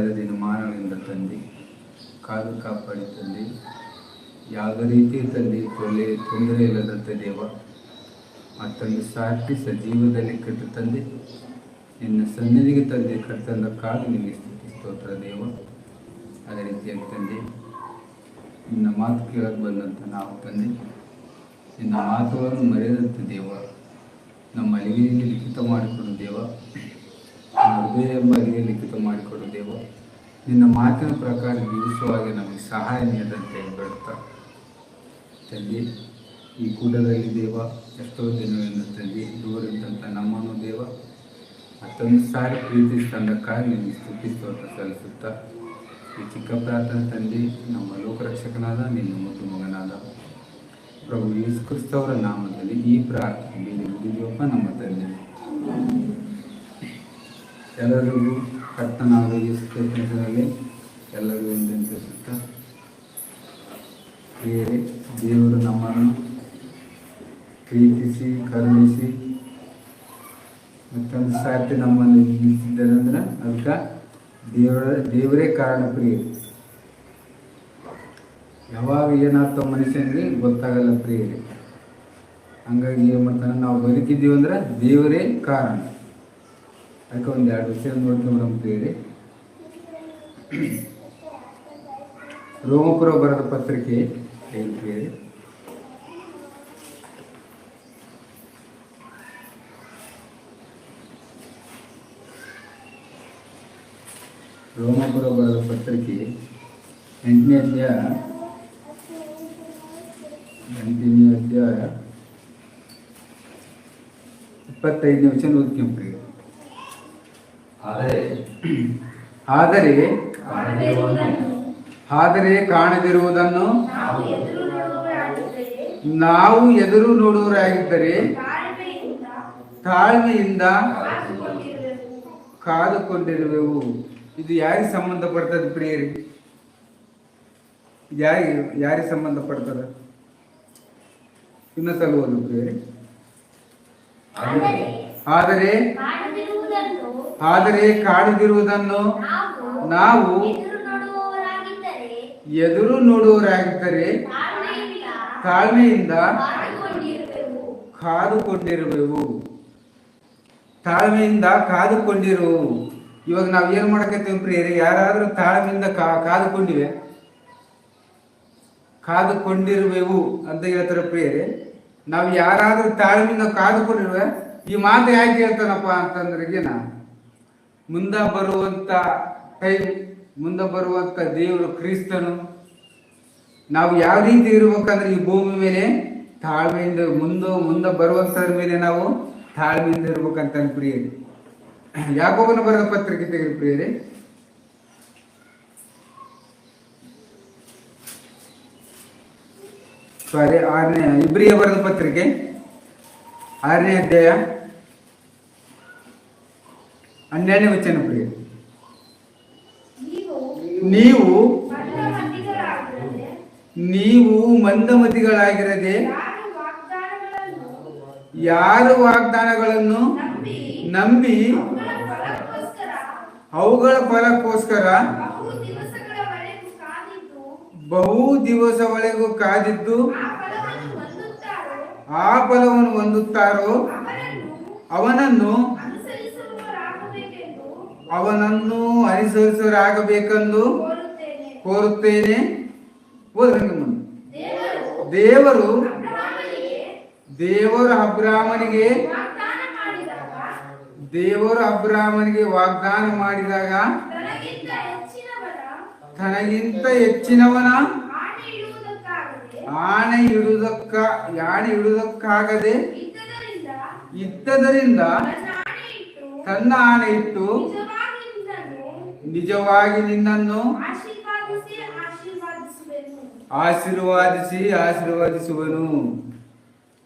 ಕಳೆದ ದಿನಮಾನಗಳಿಂದ ತಂದೆ ಕಾದು ಕಾಪಾಡಿ ತಂದೆ, ಯಾವುದೇ ರೀತಿ ತಂದೆ ತೊಂದರೆ ಇಲ್ಲದಂತೆ ದೇವ ಮತ್ತೊಂದು ಸಾಟಿ ಸಜೀವದಲ್ಲಿ ಕಟ್ಟು ತಂದೆ ನಿನ್ನ ಸನ್ನಿಧಿಗೆ ತಂದೆ ಕರ್ತಂದ ಕಾದು ನಿಮಗೆ ಸ್ತೋತ್ರ ದೇವ. ಅದೇ ರೀತಿಯಾಗಿ ತಂದೆ ನಿನ್ನ ಮಾತು ಕೇಳಕ್ಕೆ ಬಂದಂಥ ನಾವು ತಂದೆ ನಿನ್ನ ಮಾತುಗಳನ್ನು ಮರೆಯದಂತೆ ದೇವ ನಮ್ಮ ಅಲಿಗೆಯಲ್ಲಿ ಲಿಖಿತ ಮಾಡಿಕೊಡು ದೇವ, ನಮ್ಮ ಹೃದಯ ಎಂಬ ಅಲಿಗೆ ಲಿಖಿತ ಮಾಡಿಕೊಡು ದೇವ. ನಿನ್ನ ಮಾತಿನ ಪ್ರಕಾರ ಜೀವಿಸುವಾಗ ನಮಗೆ ಸಹಾಯ ನೀಡದಂತೆ ಬೇಡ್ತಾ ತಂದೆ, ಈ ಕೂಟದಲ್ಲಿ ದೇವ ಎಷ್ಟೋ ದಿನಗಳಿಂದ ತಂದೆ ದೂರ ಇದ್ದಂಥ ನಮ್ಮನ್ನು ದೇವ ಮತ್ತೊಂದು ಸಾರಿ ಪ್ರೀತಿ ತಂದಕ್ಕಾಗಿ ನಿಮಗೆ ಸ್ತುತಿ ಸ್ತೋತ್ರ ಸಲ್ಲಿಸುತ್ತಾ ಈ ಚಿಕ್ಕ ಪ್ರಾರ್ಥನೆ ತಂದೆ ನಮ್ಮ ಲೋಕರಕ್ಷಕನಾದ ನಿನ್ನ ಮುದ್ದು ಮಗನಾದ ಪ್ರಭು ಯೇಸು ಕ್ರಿಸ್ತವರ ನಾಮದಲ್ಲಿ ಈ ಪ್ರಾರ್ಥನೆ ಮುಗಿದೀವಪ್ಪ ನಮ್ಮ ತಂದೆ. ಎಲ್ಲರಿಗೂ ಕರ್ತನಾದ ಯೇಸು ಕ್ರಿಸ್ತನಲ್ಲಿ ಎಲ್ಲರಿಗೂ ವಂದಿಸುತ್ತಾ ಪ್ರಿಯರೇ, ದೇವರು ನಮ್ಮನ್ನು ಪ್ರೀತಿಸಿ ಕರುಣಿಸಿ ಮತ್ತೊಂದು ಸಾರ್ತಿ ನಮ್ಮನ್ನು ನಿಲ್ಲಿಸಿದ್ದಾರೆ ಅಂದ್ರೆ ಅದಕ್ಕೆ ದೇವರೇ ಕಾರಣ. ಪ್ರಿಯರೇ, ಯಾವಾಗ ಏನಾಗ್ತೋ ಮನುಷ್ಯನಿಗೆ ಗೊತ್ತಾಗಲ್ಲ ಪ್ರಿಯರೇ. ಹಂಗಾಗಿ ಏನು ಮಾಡ್ತಾನೆ, ನಾವು ಬದುಕಿದ್ದೀವಿ ಅಂದ್ರೆ ದೇವರೇ ಕಾರಣ. ಅದಕ್ಕೆ ಒಂದು 2 ವಿಷಯ ನೋಡ್ಕೊಂಡ್ಬರೋಣ ಪ್ರಿಯರೇ. ರೋಮಪುರ ಬರೆದ ಪತ್ರಿಕೆ ಏನು ಪ್ರಿಯರೇ, ರೋಮಪುರ ಬರೆದ ಪತ್ರಿಕೆ 8ನೇ ಅಧ್ಯಾಯ 25ನೇ ವಚನ ಓದ್ಕೊಂಡ್ರಿ. ಆದರೆ ಕಾಣದಿರುವುದನ್ನು ನಾವು ಎದುರು ನೋಡುವವರಾಗಿದ್ದರೆ ತಾಳ್ಮೆಯಿಂದ ಕಾದುಕೊಂಡಿರುವೆವು. ಇದು ಯಾರಿಗೆ ಸಂಬಂಧಪಡ್ತದೆ ಪ್ರಿಯರಿ? ಯಾರಿಗೆ ಸಂಬಂಧಪಡ್ತದೆ? ಇನ್ನೊಂದ್ಸಲ ಓದು ಪ್ರಿಯರಿ. ಆದರೆ ಕಾಣದಿರುವುದನ್ನು ನಾವು ಎದುರು ನೋಡುವವರಾಗಿದ್ದರೆ ತಾಳ್ಮೆಯಿಂದ ಕಾದುಕೊಂಡಿರುವೆವು. ತಾಳ್ಮೆಯಿಂದ ಕಾದುಕೊಂಡಿರುವು. ಇವಾಗ ನಾವು ಏನು ಮಾಡಕತ್ತೀವಿ ಪ್ರಿಯರೇ? ಯಾರಾದರೂ ತಾಳ್ಮೆಯಿಂದ ಕಾದುಕೊಂಡಿರುವೆವು ಅಂತ ಹೇಳ್ತಾರೆ ಪ್ರಿಯರೇ. ನಾವು ಯಾರಾದರೂ ತಾಳ್ಮೆಯಿಂದ ಕಾದುಕೊಂಡಿರುವೆ. ಈ ಮಾತು ಯಾಕೆ ಹೇಳ್ತಾನಪ್ಪ ಅಂತಂದ್ರೆ ಮುಂದೆ ಬರುವಂತ ದೇವರು ಕ್ರಿಸ್ತನು ನಾವು ಯಾವ ರೀತಿ ಇರ್ಬೇಕಂದ್ರೆ ಈ ಭೂಮಿ ಮೇಲೆ ತಾಳ್ಮೆಯಿಂದ ಮುಂದೆ ಬರುವಂತದ್ರ ಮೇಲೆ ನಾವು ತಾಳ್ಮೆಯಿಂದ ಇರ್ಬೇಕಂತ ಪ್ರಿಯರೇ. ಯಾಕೋಬನ ಬರೆದ ಪತ್ರಿಕೆ ತೆಗೆದು ಪ್ರಿಯರೇ, ಇಬ್ರಿಯ ಬರೆದ ಪತ್ರಿಕೆ 6ನೇ ಅಧ್ಯಾಯ 12ನೇ ವಚನ ಪ್ರಿಯ. ನೀವು ಮಂದಮತಿಗಳಾಗಿರದೆ ಯಾರು ವಾಗ್ದಾನಗಳನ್ನು ನಂಬಿ ಅವುಗಳ ಫಲಕ್ಕೋಸ್ಕರ ಬಹು ದಿವಸವರೆಗೂ ಕಾದಿದ್ದು ಆ ಫಲವನ್ನು ಹೊಂದುತ್ತಾರೋ ಅವನನ್ನು ಅನುಸರಿಸರಾಗಬೇಕೆಂದು ಕೋರುತ್ತೇನೆ. ದೇವರು ಅಬ್ರಾಮನಿಗೆ ವಾಗ್ದಾನ ಮಾಡಿದಾಗ ತನಗಿಂತ ಹೆಚ್ಚಿನವನ ಆಣೆ ಇಡುವುದಕ್ಕಾಗದೆ ಇದ್ದದರಿಂದ ತನ್ನ ಆಣೆ ಇಟ್ಟು ನಿಜವಾಗಿ ನಿನ್ನನ್ನು ಆಶೀರ್ವಾದಿಸುವನು.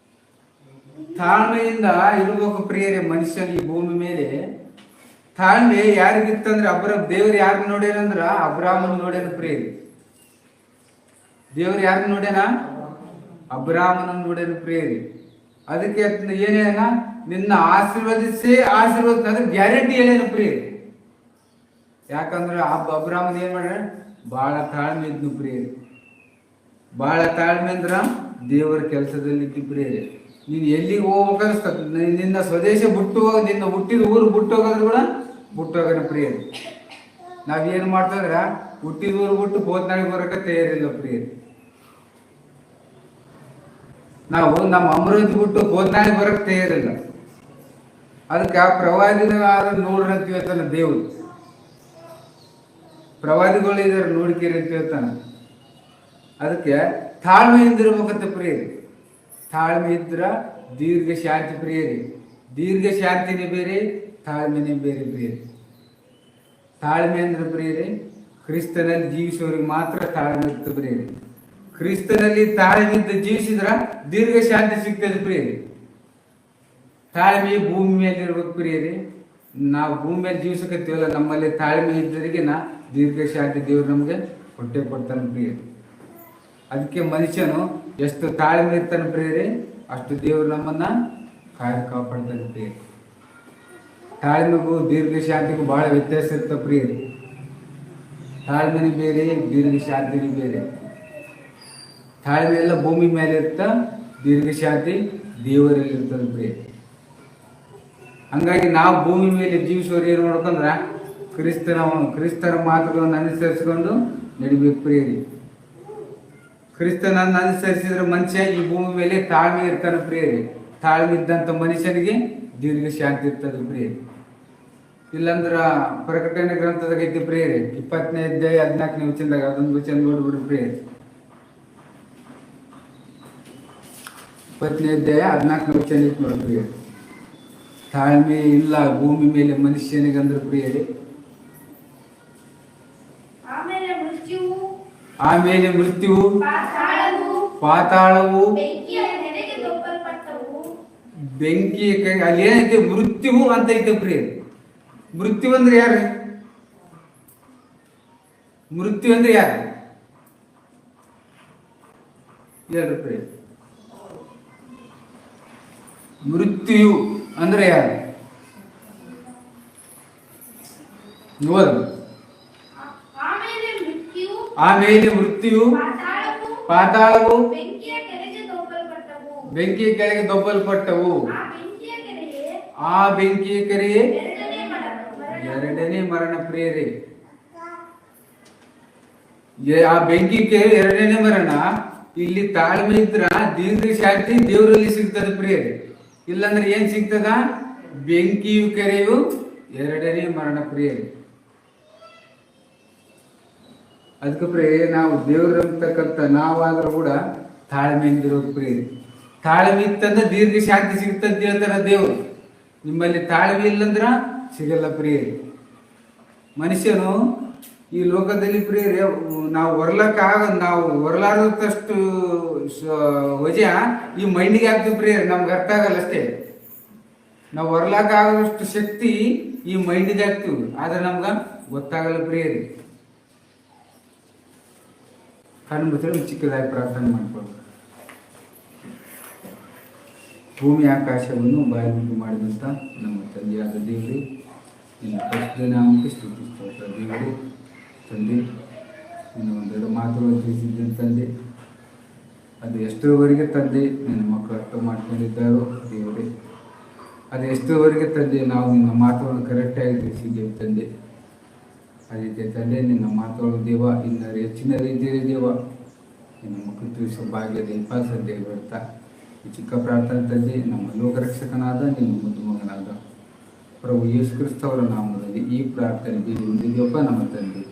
ತಾಳ್ಮೆಯಿಂದ ಇರಬೇಕು ಪ್ರಿಯರೇ. ಮನುಷ್ಯನ ಈ ಭೂಮಿ ಮೇಲೆ ತಾಳ್ಮೆ ಯಾರಿಗಿತ್ತಂದ್ರೆ ದೇವ್ರು ಯಾರು ನೋಡ್ಯಾನಂದ್ರ ಅಬ್ರಾಮನ್ ನೋಡ್ಯಾನ ಪ್ರಿಯರೇ. ದೇವ್ರು ಯಾರು ನೋಡ್ಯಾನ? ಅಬ್ರಾಮನ ನೋಡ್ಯಾನ ಪ್ರಿಯರೇ. ಅದಕ್ಕೆ ಏನೇನ ನಿನ್ನ ಆಶೀರ್ವಾದ ಅಂದ್ರೆ ಗ್ಯಾರಂಟಿ ಹೇಳೇನು ಪ್ರಿಯರೇ. ಯಾಕಂದ್ರೆ ಅಬ್ರಾಹ್ಮನ್ ಏನ್ ಮಾಡ್ಯಾರ, ಭಾಳ ತಾಳ್ಮೆ ಇದ್ನು ಪ್ರಿಯರಿ. ಭಾಳ ತಾಳ್ಮೆ ಅಂದ್ರ ದೇವರ ಕೆಲಸದಲ್ಲಿ ಇದ್ದು ಪ್ರಿಯರಿ. ನೀನು ಎಲ್ಲಿಗೆ ಹೋಗ್ಬೇಕನ್ಸ್ತದ, ನಿನ್ನ ಸ್ವದೇಶ ಬಿಟ್ಟು ಹೋಗ, ನಿನ್ನ ಹುಟ್ಟಿದ ಊರು ಬಿಟ್ಟು ಹೋಗೋದ್ರು ಕೂಡ ಬಿಟ್ಟು ಹೋಗೋಣ ಪ್ರಿಯರಿ. ನಾವೇನು ಮಾಡ್ತಂದ್ರ ಹುಟ್ಟಿದ ಊರು ಬಿಟ್ಟು ಬೋತ್ನಾಳಿಗೆ ಬರೋಕೆ ತಯಾರಿಲ್ಲ ಪ್ರಿಯರಿ. ನಾವು ನಮ್ಮ ಅಮೃತ ಬಿಟ್ಟು ಬೋತ್ನಾಳಿಗೆ ಬರೋಕೆ ತಯಾರಿಲ್ಲ. ಅದಕ್ಕೆ ಪ್ರವಾದಿನ ನೋಡ್ರಿ ಅಂತ ಹೇಳ್ತಾನ ದೇವ್ರು. ಪ್ರವಾದಿಗಳು ಇದಾರೆ ನೋಡ್ಕೇರಿ ಅಂತ ಹೇಳ್ತಾನ. ಅದಕ್ಕೆ ತಾಳ್ಮೆಯಿಂದ ಇರ್ಬೇಕಂತ ಪ್ರಿಯರಿ. ತಾಳ್ಮೆ ಇದ್ರ ದೀರ್ಘ ಶಾಂತಿ ಪ್ರಿಯರಿ. ದೀರ್ಘ ಶಾಂತಿನೇ ಬೇರೆ, ತಾಳ್ಮೆನೇ ಬೇರೆ ಪ್ರಿಯರಿ. ತಾಳ್ಮೆ ಅಂದ್ರೆ ಪ್ರಿಯರಿ, ಕ್ರಿಸ್ತನಲ್ಲಿ ಜೀವಿಸೋರಿಗೆ ಮಾತ್ರ ತಾಳ್ಮೆ ಇರ್ತದೆ ಪ್ರಿಯರಿ. ಕ್ರಿಸ್ತನಲ್ಲಿ ತಾಳ್ಮೆಯಿಂದ ಜೀವಿಸಿದ್ರ ದೀರ್ಘ ಶಾಂತಿ ಸಿಗ್ತದೆ ಪ್ರಿಯರಿ. ತಾಳ್ಮೆ ಭೂಮಿ ಮೇಲೆ ಇರ್ಬೇಕು ಪ್ರಿಯರಿ. ನಾವು ಭೂಮಿ ಮೇಲೆ ಜೀವಿಸಕತ್ತೀವಲ್ಲ, ನಮ್ಮಲ್ಲಿ ತಾಳ್ಮೆ ಇದ್ದವರಿಗೆ ದೀರ್ಘ ಶಾಂತಿ ದೇವ್ರು ನಮಗೆ ಕೊಡ್ತಾನೆ ಪ್ರಿಯರಿ. ಅದಕ್ಕೆ ಮನುಷ್ಯನು ಎಷ್ಟು ತಾಳ್ಮೆ ಇರ್ತಾನೆ ಪ್ರಿಯರಿ, ಅಷ್ಟು ದೇವ್ರು ನಮ್ಮನ್ನ ಕಾಪಾಡ್ತಾನೆ ಪ್ರಿಯರಿ. ತಾಳ್ಮೆಗೂ ದೀರ್ಘ ಶಾಂತಿಗೂ ಬಹಳ ವ್ಯತ್ಯಾಸ ಇರ್ತದೆ ಪ್ರಿಯರಿ. ತಾಳ್ಮೆನೇ ಬೇರೆ, ದೀರ್ಘ ಶಾಂತಿನೇ ಬೇರೆ. ತಾಳ್ಮೆ ಎಲ್ಲ ಭೂಮಿ ಮೇಲೆ ಇರ್ತ, ದೀರ್ಘ ಶಾಂತಿ ದೇವರಲ್ಲಿ ಇರ್ತದೆ ಪ್ರಿಯರಿ. ಹಂಗಾಗಿ ನಾವು ಭೂಮಿ ಮೇಲೆ ಜೀವಿಸೋರು ಏನು ಮಾಡ್ಬೇಕಂದ್ರ ಕ್ರಿಸ್ತನ ಮಾತುಗಳನ್ನು ಅನುಸರಿಸಿಕೊಂಡು ನಡಿಬೇಕು ಪ್ರಿಯರಿ. ಕ್ರಿಸ್ತನನ್ನು ಅನುಸರಿಸಿದ್ರೆ ಮನುಷ್ಯ ಈ ಭೂಮಿ ಮೇಲೆ ತಾಳ್ಮೆ ಇರ್ತಾನೆ ಪ್ರಿಯರಿ. ತಾಳ್ಮೆ ಇದ್ದಂಥ ಮನುಷ್ಯನಿಗೆ ದೀರ್ಘ ಶಾಂತಿ ಇರ್ತದೆ ಪ್ರಿಯರಿ. ಇಲ್ಲಂದ್ರ ಪ್ರಕಟಣೆ ಗ್ರಂಥದಾಗ ಐತಿ ಪ್ರಿಯರಿ, 20ನೇ ಅಧ್ಯಾಯ 14ನೇ ವಚನದಾಗ ಅದೊಂದು ವಚನ ನೋಡ್ಬಿಡ್ರಿ ಪ್ರಿಯರಿ. 20ನೇ ಅಧ್ಯಾಯ 14ನೇ ವಚನ ಐತಿ ನೋಡಿ ಪ್ರಿಯರಿ. ತಾಳ್ಮೆ ಇಲ್ಲ ಭೂಮಿ ಮೇಲೆ ಮನುಷ್ಯನಿಗಂದ್ರೆ ಪ್ರಿಯರಿ. ಆಮೇಲೆ ಮೃತ್ಯುವು, ಪಾತಾಳವು, ಬೆಂಕಿ. ಅಲ್ಲಿ ಏನೈತೆ, ಮೃತ್ಯುವು ಅಂತ ಐತೆ ಪ್ರಿಯರಿ. ಮೃತ್ಯು ಅಂದ್ರೆ ಯಾರು? ಮೃತ್ಯು ಅಂದ್ರೆ ಯಾರು ಹೇಳ್ರಿ ಪ್ರಿಯರಿ. ಮೃತ್ಯು ಅಂದ್ರೆ ಯಾರು ನೋಡು. ಆಮೇಲೆ ಮೃತ್ಯು, ಪಾತಾಳವು, ಬೆಂಕಿಯ ಕೆಳಗೆ ದೊಬ್ಬಲ್ಪಟ್ಟವು. ಆ ಬೆಂಕಿಯ ಕೆರೆಯೇ ಎರಡನೇ ಮರಣ ಪ್ರಿಯರಿ. ಆ ಬೆಂಕಿ ಕೆರೆ ಎರಡನೇ ಮರಣ. ಇಲ್ಲಿ ತಾಳ್ಮೆ ಇದ್ರ ದೀರ್ಘ ಶಾಂತಿ ದೇವರಲ್ಲಿ ಸಿಗ್ತದೆ ಪ್ರಿಯರಿ. ಇಲ್ಲಂದ್ರೆ ಏನ್ ಸಿಗ್ತದ? ಬೆಂಕಿಯು ಕೆರೆಯು ಎರಡನೇ ಮರಣ ಪ್ರಿಯರಿ. ಅದಕ್ಕೆ ಪ್ರಿಯ, ನಾವು ದೇವರಂತಕ್ಕಂಥ ನಾವಾದ್ರೂ ಕೂಡ ತಾಳ್ಮೆಯಿಂದಿರೋ ಪ್ರಿಯರಿ. ತಾಳ್ಮೆ ಇತ್ತಂದ್ರೆ ದೀರ್ಘ ಶಾಂತಿ ಸಿಗ್ತಂತ ಹೇಳ್ತಾರ ದೇವರು. ನಿಮ್ಮಲ್ಲಿ ತಾಳ್ಮೆ ಇಲ್ಲಂದ್ರ ಸಿಗಲ್ಲ ಪ್ರಿಯರಿ. ಮನುಷ್ಯನು ಈ ಲೋಕದಲ್ಲಿ ಪ್ರಿಯರಿ, ನಾವು ಹೊರಲಾರದಷ್ಟು ವಜ ಈ ಮೈಂಡಿಗೆ ಆಗ್ತೀವಿ ಪ್ರಿಯರಿ. ನಮ್ಗೆ ಅರ್ಥ ಆಗಲ್ಲ ಅಷ್ಟೇ. ನಾವು ಹೊರಲಾಕಾಗದಷ್ಟು ಶಕ್ತಿ ಈ ಮೈಂಡಿಗೆ ಆಗ್ತೀವಿ, ಆದ್ರೆ ನಮ್ಗ ಗೊತ್ತಾಗಲ್ಲ ಪ್ರಿಯರಿ. ಕಣ್ಣು ಮುಚ್ಚಲು ಚಿಕ್ಕದಾಗಿ ಪ್ರಾರ್ಥನೆ ಮಾಡ್ಕೊಳ್ಳೋದು. ಭೂಮಿ ಆಕಾಶವನ್ನು ಬಾಯಿಗುಂಟು ಮಾಡಿದಂಥ ನಮ್ಮ ತಂದೆಯಾದ ದೇವರೇ, ನಿನ್ನ ಪರಿಶುದ್ಧ ನಾಮಕ್ಕೆ ಸ್ತುತಿಸ್ತೇವೆ ದೇವರೇ. ತಂದೆ, ನಿನ್ನ ಒಂದೆರಡು ಮಾತುಗಳು ತಿಳಿಸಿದ್ದ ತಂದೆ, ಅದು ಎಷ್ಟರವರೆಗೆ ತಂದೆ ನಿನ್ನ ಮಕ್ಕಳು ಅರ್ಥ ಮಾಡ್ಕೊಂಡಿದ್ದಾರೋ ದೇವರೇ, ಅದು ಎಷ್ಟರವರೆಗೆ ತಂದೆ ನಾವು ನಿನ್ನ ಮಾತುಗಳನ್ನು ಕರೆಕ್ಟಾಗಿ ತಿಳಿಸಿದ್ದೇವೆ ತಂದೆ. ಅದಕ್ಕೆ ತಂದೆ, ನಿನ್ನ ಮಾತುಗಳು ದೇವ ಇನ್ನು ಹೆಚ್ಚಿನ ರೀತಿಯಲ್ಲಿ ದೇವ ನಿನ್ನ ಮಕ್ಕಳು ತಿಳಿಸೋ ಭಾಗ್ಯದ ಸಂದೇಹ ಬರ್ತಾ ಈ ಚಿಕ್ಕ ಪ್ರಾರ್ಥನೆ ತಂದೆ, ನಮ್ಮ ಲೋಕರಕ್ಷಕನಾದ ನಿಮ್ಮ ಮುದ್ದು ಮಗನಾದ ಪ್ರಭು ಯೇಸು ಕ್ರಿಸ್ತವರ ನಾಮದಲ್ಲಿ ಈ ಪ್ರಾರ್ಥನೆ ಬೀದಿ ಹೊಂದಿದೆಯಪ್ಪ ನಮ್ಮ ತಂದೆ.